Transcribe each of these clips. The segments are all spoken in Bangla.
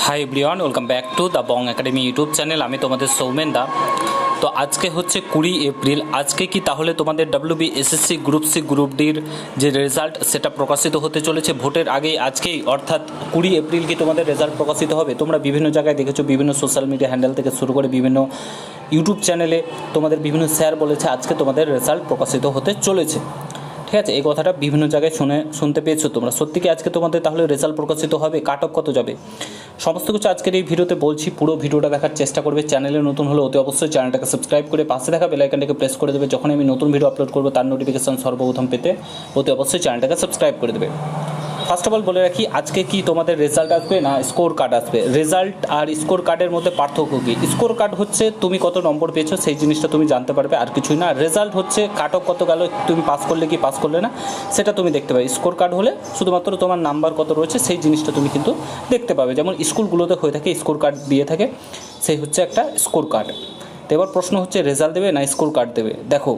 Hi everyone, welcome back to the Bong academy YouTube channel. আমি তোমাদের সৌমেন দা। তো আজকে হচ্ছে 20 এপ্রিল। আজকে কি তাহলে তোমাদের WB SSC group C group ডির যে রেজাল্ট সেটা প্রকাশিত হতে চলেছে ভোটের আগেই আজকেই, অর্থাৎ 20 এপ্রিল কি তোমাদের রেজাল্ট প্রকাশিত হবে? তোমরা বিভিন্ন জায়গায় দেখেছো, বিভিন্ন সোশ্যাল মিডিয়া হ্যান্ডেল থেকে শুরু করে বিভিন্ন ইউটিউব চ্যানেলে তোমাদের বিভিন্ন স্যার বলেছে আজকে তোমাদের রেজাল্ট প্রকাশিত হতে চলেছে। ঠিক আছে, এই কথাটা বিভিন্ন জায়গায় শুনতে পেয়েছো তোমরা। সত্যি কি আজকে তোমাদের তাহলে রেজাল্ট প্রকাশিত হবে? কাট অফ কত যাবে? সমস্ত কিছু আজকের এই ভিডিওতে বলছি। পুরো ভিডিওটা দেখার চেষ্টা করবে। চ্যানেলে নতুন হলে অতি অবশ্যই চ্যানেলটাকে সাবস্ক্রাইব করে পাশে থাকা বেল আইকনটাকে প্রেস করে দেবে। যখন আমি নতুন ভিডিও আপলোড করবো তার নোটিফিকেশন সর্বপ্রথম পেতে অতি অবশ্যই চ্যানেলটাকে সাবস্ক্রাইব করে দেবে। ফার্স্ট অফ অল বলে রাখি, আজকে কি তোমাদের রেজাল্ট আসবে না স্কোর কার্ড আসবে? রেজাল্ট আর স্কোর কার্ডের মধ্যে পার্থক্য কী? স্কোর কার্ড হচ্ছে তুমি কত নম্বর পেয়েছো সেই জিনিসটা তুমি জানতে পারবে, আর কিছুই না। রেজাল্ট হচ্ছে কাট অফ কত গেল, তুমি পাস করলে কি পাস করলে না সেটা তুমি দেখতে পাবে। স্কোর কার্ড হলে শুধুমাত্র তোমার নাম্বার কত রয়েছে সেই জিনিসটা তুমি কিন্তু দেখতে পাবে। যেমন স্কুলগুলোতে হয়ে থাকে স্কোর কার্ড দিয়ে থাকে, সেই হচ্ছে একটা স্কোর কার্ড। তো এবার প্রশ্ন হচ্ছে রেজাল্ট দেবে না স্কোর কার্ড দেবে? দেখো,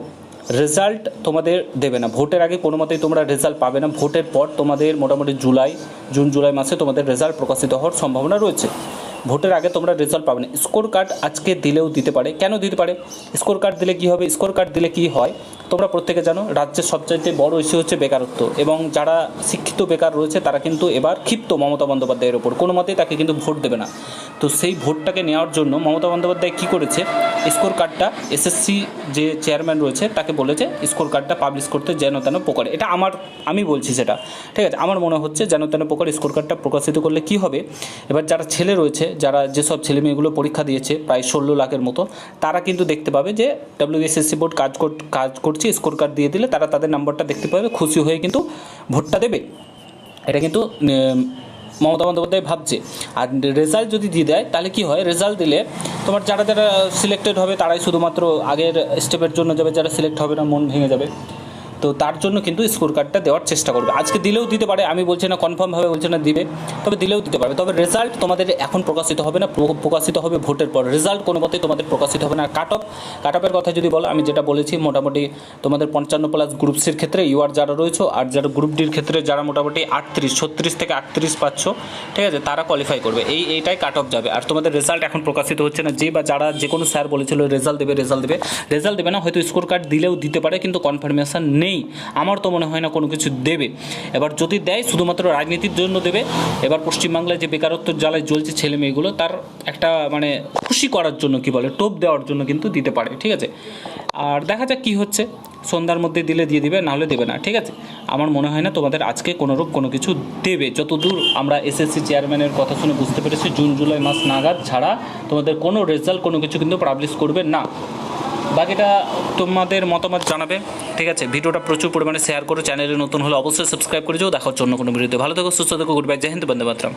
রেজাল্ট তোমাদের দেবে না, ভোটের আগে কোনো মতেই তোমরা রেজাল্ট পাবে না। ভোটের পর তোমাদের মোটামুটি জুন জুলাই মাসে তোমাদের রেজাল্ট প্রকাশিত হওয়ার সম্ভাবনা রয়েছে। ভোটের আগে তোমরা রেজাল্ট পাবে না। স্কোর কার্ড আজকে দিলেও দিতে পারে। কেন দিতে পারে? স্কোর কার্ড দিলে কী হবে? স্কোর কার্ড দিলে কী হয় তোমরা প্রত্যেকে জানো, রাজ্যের সবচাইতে বড় ইস্যু হচ্ছে বেকারত্ব, এবং যারা শিক্ষিত বেকার রয়েছে তারা কিন্তু এবার ক্ষিপ্ত মমতা বন্দ্যোপাধ্যায়ের ওপর, কোনো মতেই তাকে কিন্তু ভোট দেবে না। তো সেই ভোটটাকে নেওয়ার জন্য মমতা বন্দ্যোপাধ্যায় কী করেছে, স্কোর কার্ডটা এসএসসি যে চেয়ারম্যান রয়েছে তাকে বলেছে স্কোর কার্ডটা পাবলিশ করতে যেন তেন প্রকারে। এটা আমি বলছি সেটা, ঠিক আছে? আমার মনে হচ্ছে যেন তেন প্রকারে স্কোর কার্ডটা প্রকাশিত করলে কী হবে, এবার যারা ছেলে রয়েছে, যারা যেসব ছেলে মেয়েগুলো পরীক্ষা দিয়েছে প্রায় 16 লাখের মতো, তারা কিন্তু দেখতে পাবে যে ডাব্লিউবিএসএসসি বোর্ড কাজ করছে, স্কোর কার্ড দিয়ে দিলে তারা তাদের নাম্বারটা দেখতে পাবে, খুশি হয়ে কিন্তু ভোটটা দেবে। এটা কিন্তু মমতা বন্দ্যোপাধ্যায় ভাবছে। আর রেজাল্ট যদি দিয়ে দেয় তাহলে কি হয়, রেজাল্ট দিলে তোমার যারা যারা সিলেক্টেড হবে তারাই শুধুমাত্র আগের স্টেপের জন্য যাবে, যারা সিলেক্ট হবে না মন ভেঙে যাবে। তো তার জন্য কিন্তু স্কোর কার্ডটা দেওয়ার চেষ্টা করবে। আজকে দিলেও দিতে পারে, আমি বলছি না কনফার্মভাবে বলছি না দিবে, তবে দিলেও দিতে পারবে। তবে রেজাল্ট তোমাদের এখন প্রকাশিত হবে না, প্রকাশিত হবে ভোটের পর। রেজাল্ট কোনো মতেই তোমাদের প্রকাশিত হবে না। আর কাট অফের কথা যদি বলো, আমি যেটা বলেছি মোটামুটি তোমাদের 55+ গ্রুপ সির ক্ষেত্রে ইউআর যারা রয়েছে, আর যারা গ্রুপ ডির ক্ষেত্রে যারা মোটামুটি 36 থেকে 38 পাচ্ছ, ঠিক আছে, তারা কোয়ালিফাই করবে। এইটাই কাট অফ যাবে। আর তোমাদের রেজাল্ট এখন প্রকাশিত হচ্ছে না। যারা যে কোনো স্যার বলেছিল রেজাল্ট দেবে না, হয়তো স্কোর কার্ড দিলেও দিতে পারে, কিন্তু কনফার্মেশন নেই। আমার তো মনে হয় না কোনো কিছু দেবে। এবার যদি দেয় শুধুমাত্র রাজনীতির জন্য দেবে। এবার পশ্চিমবাংলায় যে বেকারত্বের জ্বালায় জ্বলছে ছেলে মেয়েগুলো, তার একটা মানে খুশি করার জন্য কি বলে টোপ দেওয়ার জন্য কিন্তু দিতে পারে, ঠিক আছে? আর দেখা যাক কী হচ্ছে, সন্ধ্যার মধ্যে দিলে দিয়ে দিবে, নাহলে দেবে না, ঠিক আছে? আমার মনে হয় না তোমাদের আজকে কোনো কিছু দেবে। যতদূর আমরা এসএসসি চেয়ারম্যানের কথা শুনে বুঝতে পেরেছি, জুন জুলাই মাস নাগাদ ছাড়া তোমাদের কোনো রেজাল্ট কোনো কিছু কিন্তু পাবলিশ করবে না। বাকিটা তোমাদের মতামত জানাবে, ঠিক আছে? ভিডিওটা প্রচুর পরিমাণে শেয়ার করো। চ্যানেলে নতুন হলে অবশ্যই সাবস্ক্রাইব করে যাও। দেখার জন্য কোনো ভিডিওতে ভালো থেকো, সুস্থ থেকো, গুড বাই, জয় হিন্দ, বন্দে মাতরম।